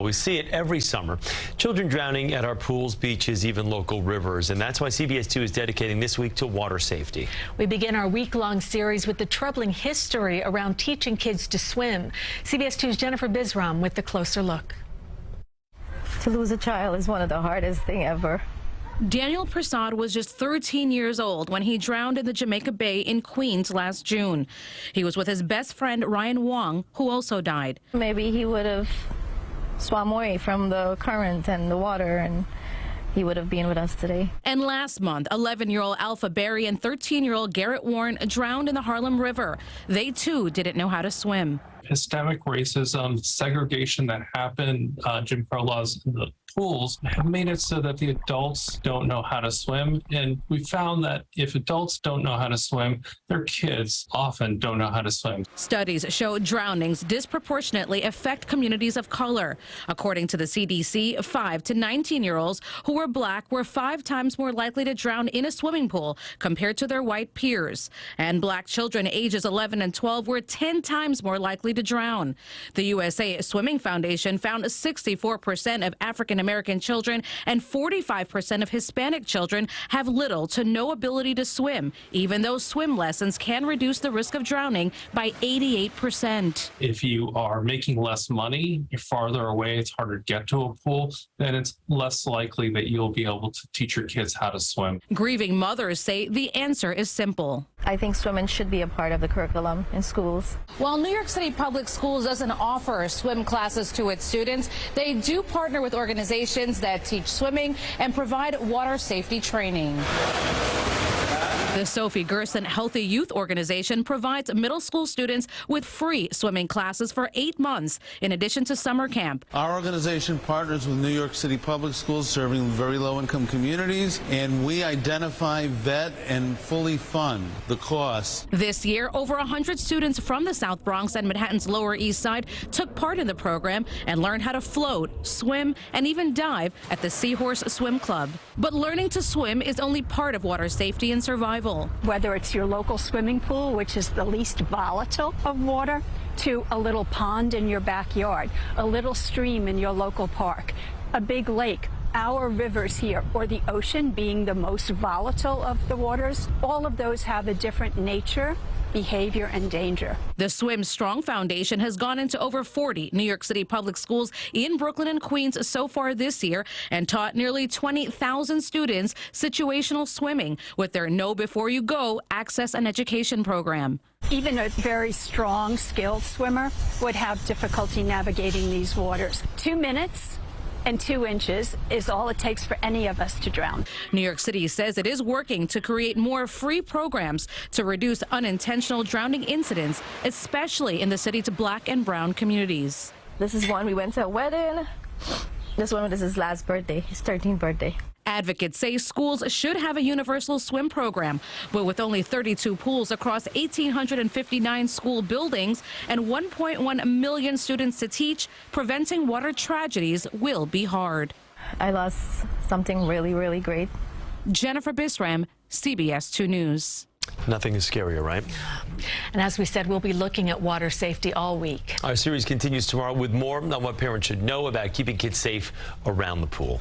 We see it every summer. Children drowning at our pools, beaches, even local rivers. And that's why CBS 2 is dedicating this week to water safety. We begin our week-long series with the troubling history around teaching kids to swim. CBS 2's Jennifer Bisram with the closer look. To lose a child is one of the hardest things ever. Daniel Prasad was just 13 years old when he drowned in the Jamaica Bay in Queens last June. He was with his best friend Ryan Wong, who also died. Maybe he would have swam away from the current and the water, and he would have been with us today. And last month, 11-year-old Alpha Berry and 13-year-old Garrett Warren drowned in the Harlem River. They, too, didn't know how to swim. Systemic racism, segregation that happened, Jim Crow laws in the pools have made it so that the adults don't know how to swim. And we found that if adults don't know how to swim, their kids often don't know how to swim. Studies show drownings disproportionately affect communities of color. According to the CDC, 5 to 19-year-olds who were black were 5 times more likely to drown in a swimming pool compared to their white peers. And black children ages 11 and 12 were 10 times more likely to drown. The USA Swimming Foundation found 64% of African-American children and 45% of Hispanic children have little to no ability to swim, even though swim lessons can reduce the risk of drowning by 88%. If you are making less money, you're farther away, it's harder to get to a pool, then it's less likely that you'll be able to teach your kids how to swim. Grieving mothers say the answer is simple. I think swimming should be a part of the curriculum in schools. While New York City Public Schools doesn't offer swim classes to its students, they do partner with organizations that teach swimming and provide water safety training. The Sophie Gerson Healthy Youth Organization provides middle school students with free swimming classes for 8 months, in addition to summer camp. Our organization partners with New York City Public Schools serving very low-income communities, and we identify, vet, and fully fund the cost. This year, over 100 students from the South Bronx and Manhattan's Lower East Side took part in the program and learned how to float, swim, and even dive at the Seahorse Swim Club. But learning to swim is only part of water safety and survival. Whether it's your local swimming pool, which is the least volatile of water, to a little pond in your backyard, a little stream in your local park, a big lake, our rivers here, or the ocean being the most volatile of the waters, all of those have a different nature, behavior, and danger. The Swim Strong Foundation has gone into over 40 New York City public schools in Brooklyn and Queens so far this year and taught nearly 20,000 students situational swimming with their Know Before You Go access and education program. Even a very strong, skilled swimmer would have difficulty navigating these waters. 2 minutes and 2 inches is all it takes for any of us to drown. New York City says it is working to create more free programs to reduce unintentional drowning incidents, especially in the city's black and brown communities. This is one we went to a wedding. This one was his last birthday, his 13th birthday. Advocates say schools should have a universal swim program, but with only 32 pools across 1,859 school buildings and 1.1 million students to teach, preventing water tragedies will be hard. I lost something really, really great. Jennifer Bisram, CBS 2 News. Nothing is scarier, right? And as we said, we'll be looking at water safety all week. Our series continues tomorrow with more on what parents should know about keeping kids safe around the pool.